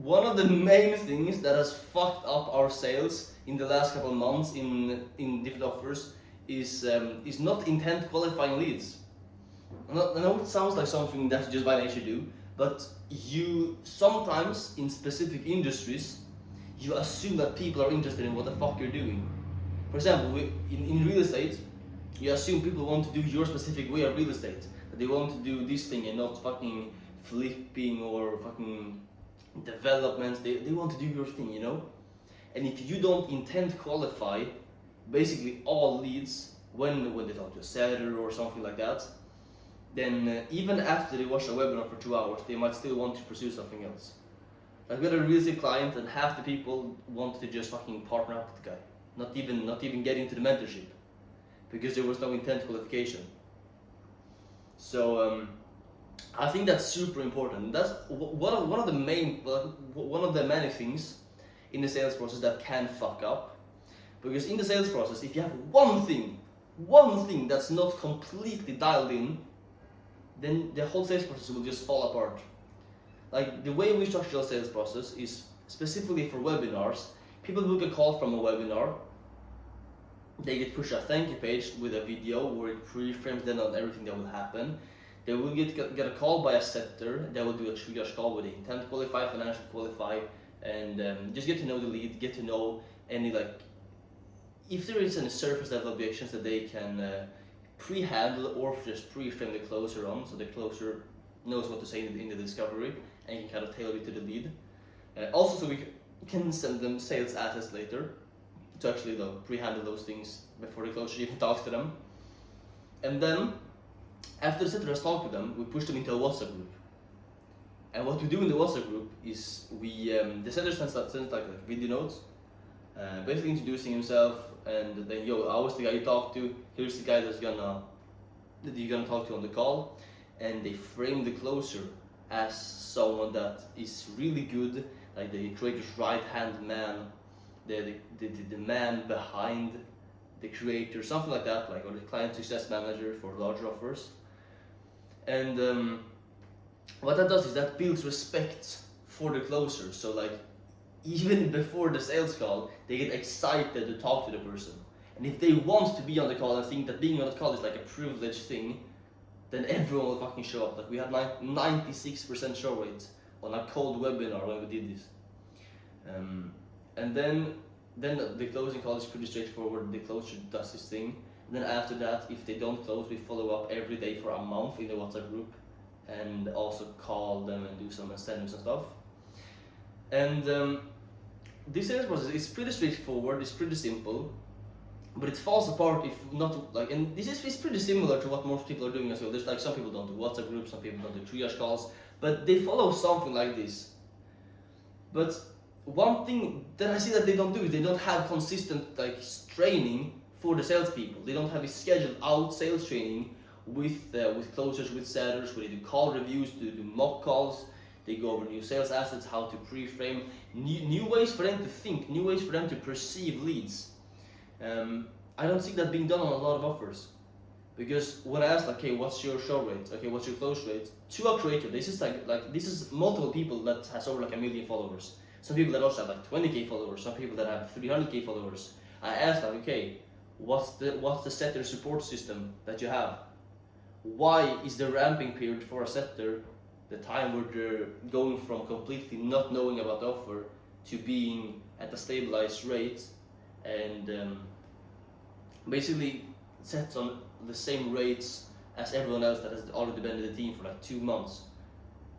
one of the main things that has fucked up our sales in the last couple of months in different offers is not intent qualifying leads. I know it sounds like something that you just by nature do, but you sometimes in specific industries you assume that people are interested in what the fuck you're doing. For example, in real estate, you assume people want to do your specific way of real estate. That they want to do this thing and not fucking flipping or fucking developments. They want to do your thing, you know? And if you don't intent qualify basically all leads when they talk to a seller or something like that, then even after they watch a webinar for 2 hours, they might still want to pursue something else. Like we had a real estate client and half the people wanted to just fucking partner up with the guy. Not even get into the mentorship. Because there was no intent qualification. So I think that's super important. That's one of the many things in the sales process that can fuck up. Because in the sales process, if you have one thing that's not completely dialed in, then the whole sales process will just fall apart. Like the way we structure our sales process is specifically for webinars. People book a call from a webinar. They get pushed a thank you page with a video where it pre-frames them on everything that will happen. They will get a call by a setter. They will do a triage call with the intent qualify, financial qualify, and just get to know the lead, get to know any like if there is any surface level objections that they can pre-handle or just pre-frame the closer on, so the closer knows what to say in the discovery and can kind of tailor it to the lead. Also, so we can send them sales assets later to actually pre-handle those things before the closer even talks to them. And then, after the setter has talked to them, we push them into a WhatsApp group. And what we do in the WhatsApp group is the setter sends like video notes, basically introducing himself, and then I was the guy you talked to. Here's the guy that you're gonna talk to on the call, and they frame the closer as someone that is really good, like the creator's right hand man, the man behind the creator, something like that, like or the client success manager for larger offers. And what that does is that builds respect for the closer. So like even before the sales call, they get excited to talk to the person. And if they want to be on the call and think that being on the call is like a privileged thing, then everyone will fucking show up. Like we had 96% show rate on a cold webinar when we did this. And then the closing call is pretty straightforward. The closer does his thing. And then after that, if they don't close, we follow up every day for a month in the WhatsApp group, and also call them and do some incentives and stuff. And this sales process is pretty straightforward. It's pretty simple, but it falls apart if not like. And this is pretty similar to what most people are doing as well. There's like some people don't do WhatsApp groups, some people don't do triage calls, but they follow something like this. But one thing that I see that they don't do is they don't have consistent like training for the salespeople. They don't have a scheduled out sales training with closers, with sellers, where they do call reviews, do mock calls. They go over new sales assets, how to pre-frame, new ways for them to think, new ways for them to perceive leads. I don't see that being done on a lot of offers. Because when I ask, okay, what's your show rate? Okay, what's your close rate? To a creator, this is like this is multiple people that has over like 1 million followers. Some people that also have like 20k followers. Some people that have 300k followers. I asked them, okay, what's the setter support system that you have? Why is the ramping period for a setter the time where they're going from completely not knowing about the offer to being at a stabilized rate and basically sets on the same rates as everyone else that has already been in the team for like 2 months?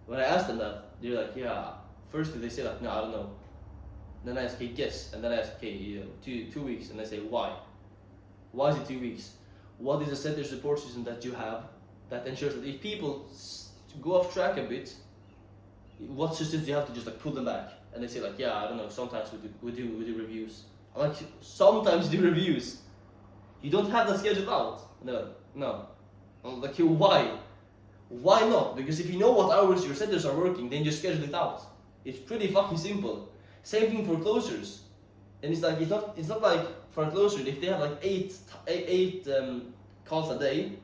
When I asked them that, they're like, yeah. Firstly, they say like, no, I don't know. Then I ask, okay, guess. And then I ask, okay, 2 weeks. And they say, why? Why is it 2 weeks? What is the setter support system that you have that ensures that if people go off track a bit, what systems do you have to just like pull them back? And they say like, yeah, I don't know. Sometimes we do reviews. I'm like, sometimes do reviews. You don't have that scheduled out. And they're like, no. I'm like, why? Why not? Because if you know what hours your setters are working, then just schedule it out. It's pretty fucking simple. Same thing for closers. And it's like it's not like for a closer, if they have like eight calls a day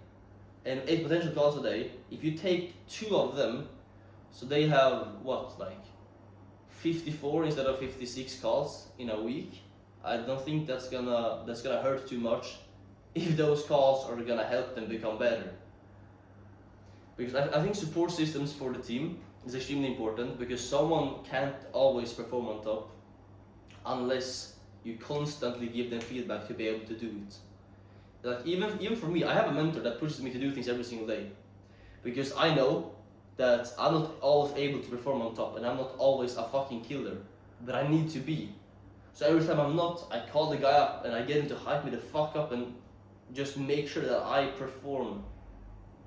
and 8 potential calls a day, if you take 2 of them, so they have what, like 54 instead of 56 calls in a week, I don't think that's gonna hurt too much if those calls are gonna help them become better. Because I think support systems for the team is extremely important, because someone can't always perform on top unless you constantly give them feedback to be able to do it. Like even for me, I have a mentor that pushes me to do things every single day, because I know that I'm not always able to perform on top, and I'm not always a fucking killer, but I need to be. So every time I'm not, I call the guy up and I get him to hype me the fuck up and just make sure that I perform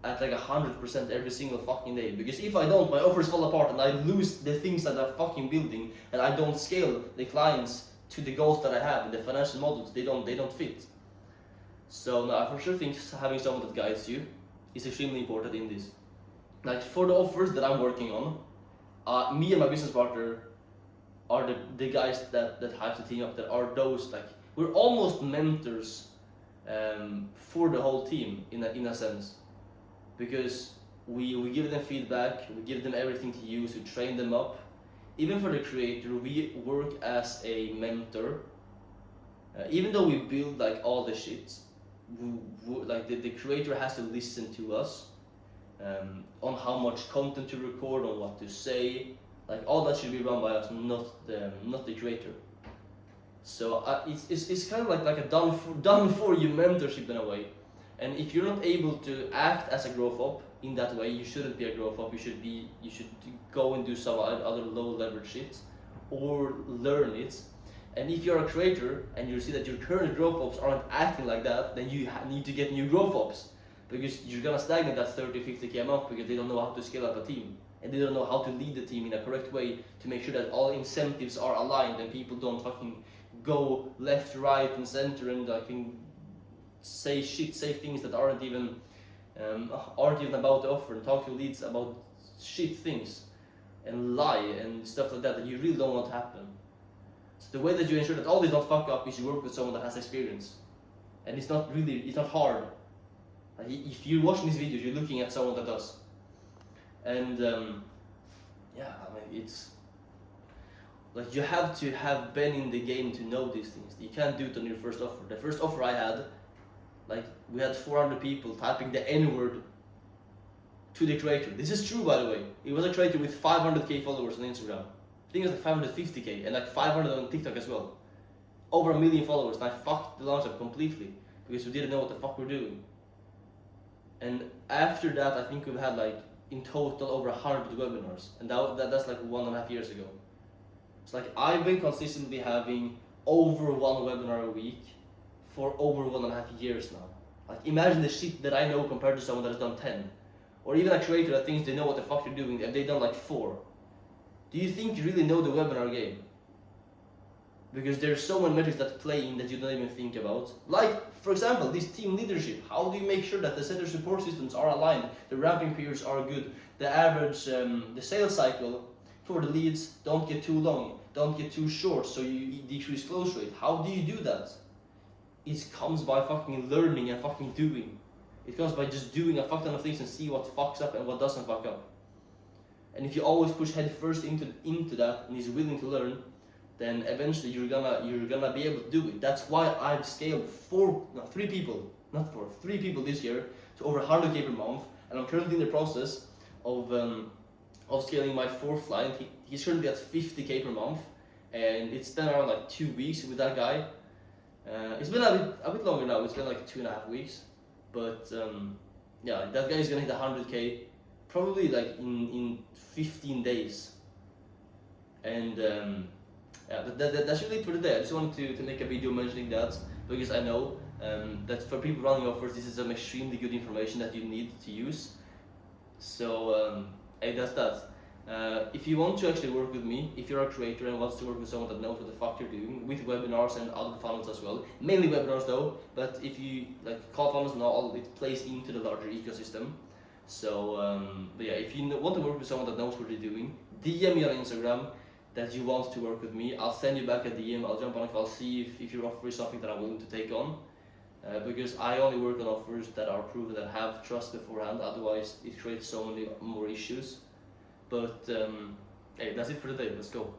at like 100% every single fucking day. Because if I don't, my offers fall apart and I lose the things that I'm fucking building, and I don't scale the clients to the goals that I have in the financial models. They don't fit. So no, I for sure think having someone that guides you is extremely important in this. Like for the offers that I'm working on, me and my business partner are the guys that hype the team up. That are those, like, we're almost mentors for the whole team in a sense, because we give them feedback, we give them everything to use, we train them up. Even for the creator, we work as a mentor. Even though we build like all the shit, like the creator has to listen to us on how much content to record, on what to say. Like all that should be run by us, not the creator. So it's kind of like a done for you mentorship in a way. And if you're not able to act as a growth up in that way, you shouldn't be a growth up. You should go and do some other low leverage shit, or learn it. And if you're a creator and you see that your current growth ups aren't acting like that, then you need to get new growth ups, because you're gonna stagnate that 30-50k a month, because they don't know how to scale up a team, and they don't know how to lead the team in a correct way to make sure that all incentives are aligned and people don't fucking go left, right, and center and say things that aren't even about the offer, and talk to leads about shit things and lie and stuff like that you really don't want to happen. So the way that you ensure that all this don't fuck up is you work with someone that has experience, and it's not hard. Like, if you're watching these videos, you're looking at someone that does. And yeah, I mean, it's like you have to have been in the game to know these things. You can't do it on your first offer. The first offer I had, like, we had 400 people typing the N-word to the creator. This is true, by the way. It was a creator with 500k followers on Instagram. I think it was like 550k and like 500 on TikTok as well. Over 1 million followers, and I fucked the launch up completely because we didn't know what the fuck we're doing. And after that, I think we've had like in total over 100 webinars, and that's like 1.5 years ago. It's like I've been consistently having over one webinar a week for over 1.5 years now. Like imagine the shit that I know compared to someone that has done 10. Or even a creator that thinks they know what the fuck they're doing and they've done like 4. Do you think you really know the webinar game? Because there's so many metrics that play in that you don't even think about. Like, for example, this team leadership. How do you make sure that the center support systems are aligned, the ramping periods are good, the average, the sales cycle for the leads don't get too long, don't get too short, so you decrease close rate? How do you do that? It comes by fucking learning and fucking doing. It comes by just doing a fuck ton of things and see what fucks up and what doesn't fuck up. And if you always push head first into that and is willing to learn, then eventually you're gonna be able to do it. That's why I've scaled 3 people this year to over 100k per month, and I'm currently in the process of scaling my 4th client. He's currently at 50k per month, and it's been around like 2 weeks with that guy. It's been a bit longer now. It's been like 2.5 weeks, but yeah, that guy is gonna hit 100k probably like in 15 days, and yeah, that's really it for today. I just wanted to make a video mentioning that, because I know that for people running offers, this is some extremely good information that you need to use. So hey, that's that. If you want to actually work with me, if you're a creator and wants to work with someone that knows what the fuck you're doing, with webinars and other funnels as well, mainly webinars though, but if you like call funnels and all, it plays into the larger ecosystem. So but yeah, if you want to work with someone that knows what they're doing, DM me on Instagram that you want to work with me. I'll send you back a DM, I'll jump on a call, see if your offer is something that I'm willing to take on. Because I only work on offers that are proven, that have trust beforehand, otherwise it creates so many more issues. But hey, that's it for today, let's go.